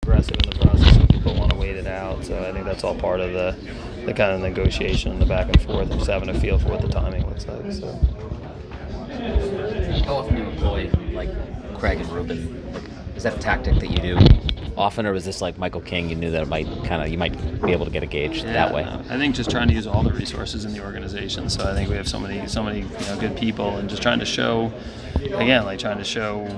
aggressive in the process. Some people want to wait it out, so I think that's all part of the kind of negotiation and the back and forth, and just having a feel for what the timing looks like. So. How often do you employ like Craig and Ruben? Is that a tactic that you do often, or was this like Michael King? You knew that you might be able to get a gauge that way. I think just trying to use all the resources in the organization. So I think we have so many good people, and just trying to show, again, like trying to show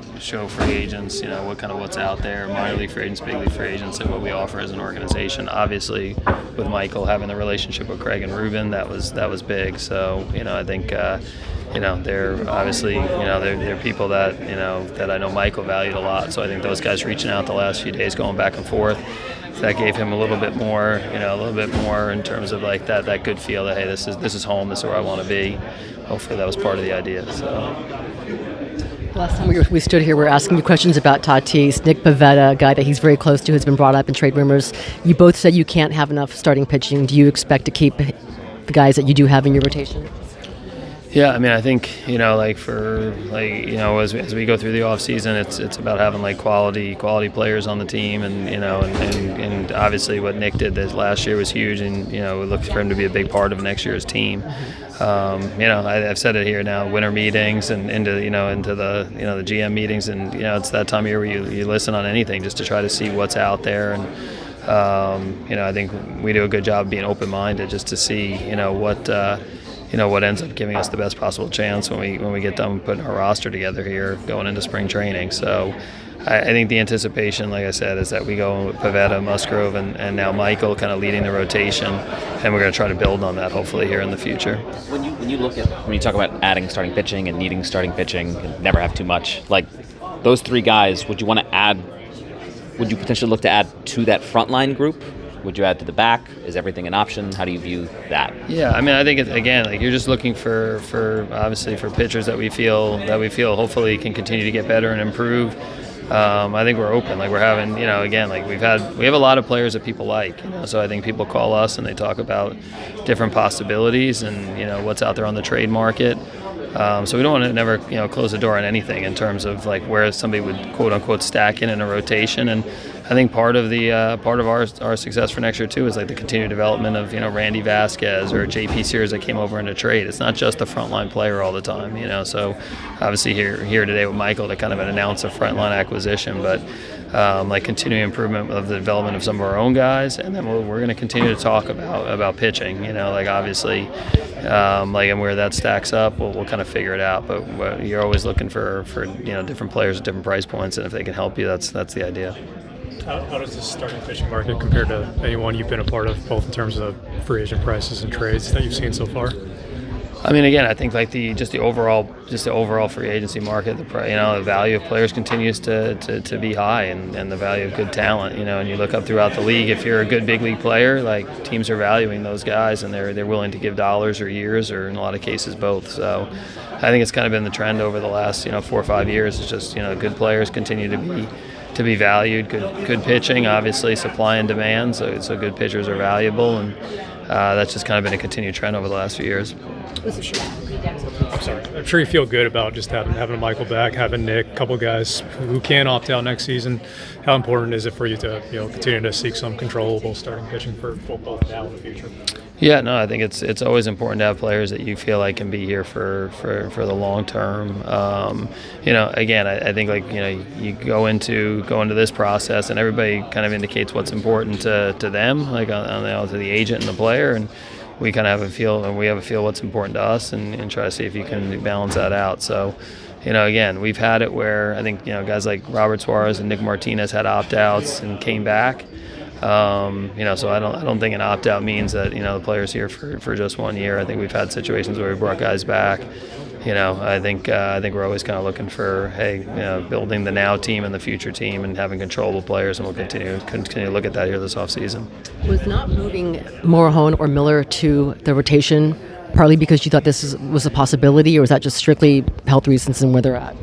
free agents, what's out there, minor league free agents, big league free agents, and what we offer as an organization. Obviously, with Michael having the relationship with Craig and Ruben, that was big. So I think. They're obviously, they're people that, that I know Michael valued a lot. So I think those guys reaching out the last few days, going back and forth, that gave him a little bit more in terms of like that good feel that, hey, this is home, this is where I want to be. Hopefully that was part of the idea. So. Last time we stood here, we were asking you questions about Tatis. Nick Pivetta, a guy that he's very close to, has been brought up in trade rumors. You both said you can't have enough starting pitching. Do you expect to keep the guys that you do have in your rotation? Yeah, I mean, I think as we go through the off season, it's about having like quality players on the team, and obviously what Nick did this last year was huge, and we look for him to be a big part of next year's team. I've said it here now, winter meetings and into the GM meetings, and it's that time of year where you listen on anything just to try to see what's out there, and I think we do a good job of being open-minded just to see what ends up giving us the best possible chance when we get done putting our roster together here going into spring training. So I think the anticipation, like I said, is that we go with Pivetta, Musgrove, and now Michael kind of leading the rotation, and we're going to try to build on that hopefully here in the future. When you talk about adding starting pitching and needing starting pitching and never have too much, like those three guys, would you potentially look to add to that frontline group? Would you add to the back? Is everything an option? How do you view that? Yeah, I mean, I think you're just looking for obviously for pitchers that we feel hopefully can continue to get better and improve. I think we're open. Like we're having, we have a lot of players that people like. So I think people call us and they talk about different possibilities and what's out there on the trade market. So we don't want to never close the door on anything in terms of like where somebody would quote unquote stack in a rotation. And I think part of our success for next year too is like the continued development of Randy Vasquez or JP Sears that came over in a trade. It's not just the frontline player all the time. So obviously here today with Michael to kind of announce a frontline acquisition, but like continuing improvement of the development of some of our own guys, and then we're going to continue to talk about pitching. Obviously, and where that stacks up, we'll kind of figure it out. But you're always looking for different players at different price points, and if they can help you, that's the idea. How does this starting pitching market compare to anyone you've been a part of, both in terms of free agent prices and trades that you've seen so far? I mean, again, I think like the overall free agency market, the value of players continues to be high, and the value of good talent. And you look up throughout the league, if you're a good big league player, like teams are valuing those guys, and they're willing to give dollars or years, or in a lot of cases both. So I think it's kind of been the trend over the last 4 or 5 years. It's just good players continue to be valued. Good pitching, obviously supply and demand. So good pitchers are valuable, and that's just kind of been a continued trend over the last few years. I'm sorry. I'm sure you feel good about just having a Michael back, having Nick, a couple guys who can opt out next season. How important is it for you to continue to seek some controllable starting pitching for both now and the future? Yeah, no, I think it's always important to have players that you feel like can be here for the long term. Again, I think you go into this process, and everybody kind of indicates what's important to them, like to the agent and the player, and we kind of have a feel, and we have a feel what's important to us, and try to see if you can balance that out. So, again, we've had it where I think guys like Robert Suarez and Nick Martinez had opt-outs and came back. So I don't think an opt-out means that the player's here for just 1 year. I think we've had situations where we brought guys back. I think we're always kind of looking for building the now team and the future team and having controllable players, and we'll continue to look at that here this offseason. Was not moving Morahone or Miller to the rotation partly because you thought this was a possibility, or was that just strictly health reasons and where they're at?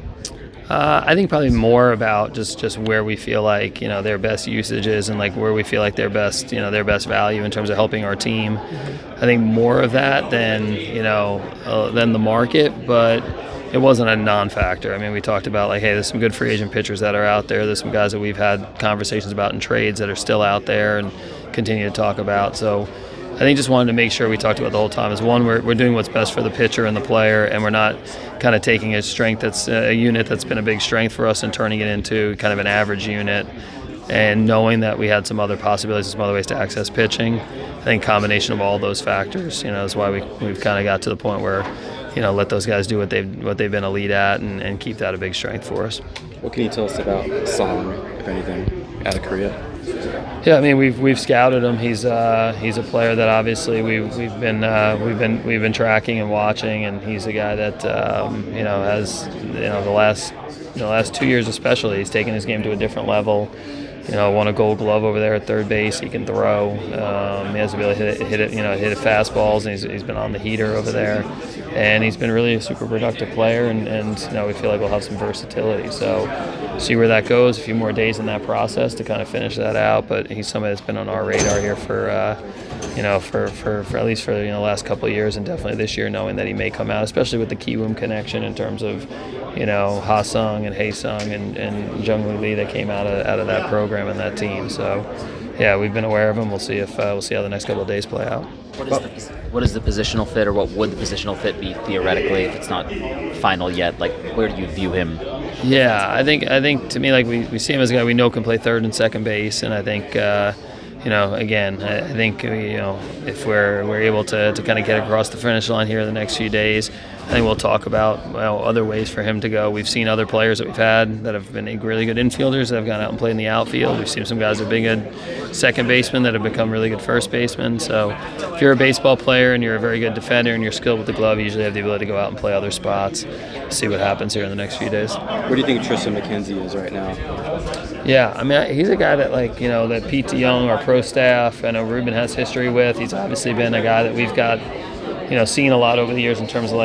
I think probably more about just where we feel like their best usage is, and like where we feel like their best value in terms of helping our team. I think more of that than the market, but it wasn't a non-factor. I mean, we talked about like, hey, there's some good free agent pitchers that are out there. There's some guys that we've had conversations about in trades that are still out there and continue to talk about. So I think just wanted to make sure we talked about the whole time is one, we're doing what's best for the pitcher and the player, and we're not kind of taking a strength that's a unit that's been a big strength for us and turning it into kind of an average unit. And knowing that we had some other possibilities, some other ways to access pitching, I think combination of all those factors, is why we've kind of got to the point where, let those guys do what they've been elite at and keep that a big strength for us. What can you tell us about Song, if anything, out of Korea? Yeah, I mean we've scouted him. He's a player that obviously we've been tracking and watching, and he's a guy that has the last 2 years especially, he's taken his game to a different level. Won a Gold Glove over there at third base. He can throw. He has the ability to hit fastballs, and he's been on the heater over there. And he's been really a super productive player, and we feel like we'll have some versatility. So see where that goes. A few more days in that process to kind of finish that out. But he's somebody that's been on our radar here for at least for the last couple of years, and definitely this year, knowing that he may come out, especially with the Kiwoom connection in terms of Ha-Sung and Hae-Sung and Jung Lee that came out of that program and that team. So yeah, we've been aware of him. We'll see how the next couple of days play out. What is the positional fit, or what would the positional fit be theoretically if it's not final yet? Like, where do you view him? Yeah, I think to me, like we see him as a guy we know can play third and second base, and I think again, I think if we're able to kind of get across the finish line here in the next few days, I think we'll talk about other ways for him to go. We've seen other players that we've had that have been really good infielders that have gone out and played in the outfield. We've seen some guys that have been good second basemen that have become really good first basemen. So if you're a baseball player and you're a very good defender and you're skilled with the glove, you usually have the ability to go out and play other spots. See what happens here in the next few days. Where do you think Tristan McKenzie is right now? Yeah, I mean, he's a guy that that Pete Young, our pro staff, I know Ruben has history with. He's obviously been a guy that we've got seen a lot over the years in terms of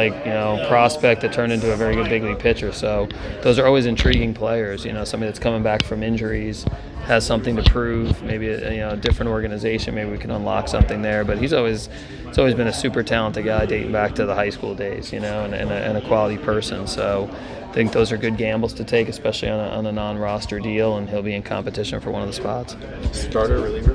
prospect that turned into a very good big league pitcher. So those are always intriguing players. Somebody that's coming back from injuries, has something to prove. Maybe a different organization. Maybe we can unlock something there. But he's always been a super talented guy dating back to the high school days. And a quality person. So I think those are good gambles to take, especially on a non-roster deal. And he'll be in competition for one of the spots. Starter, reliever.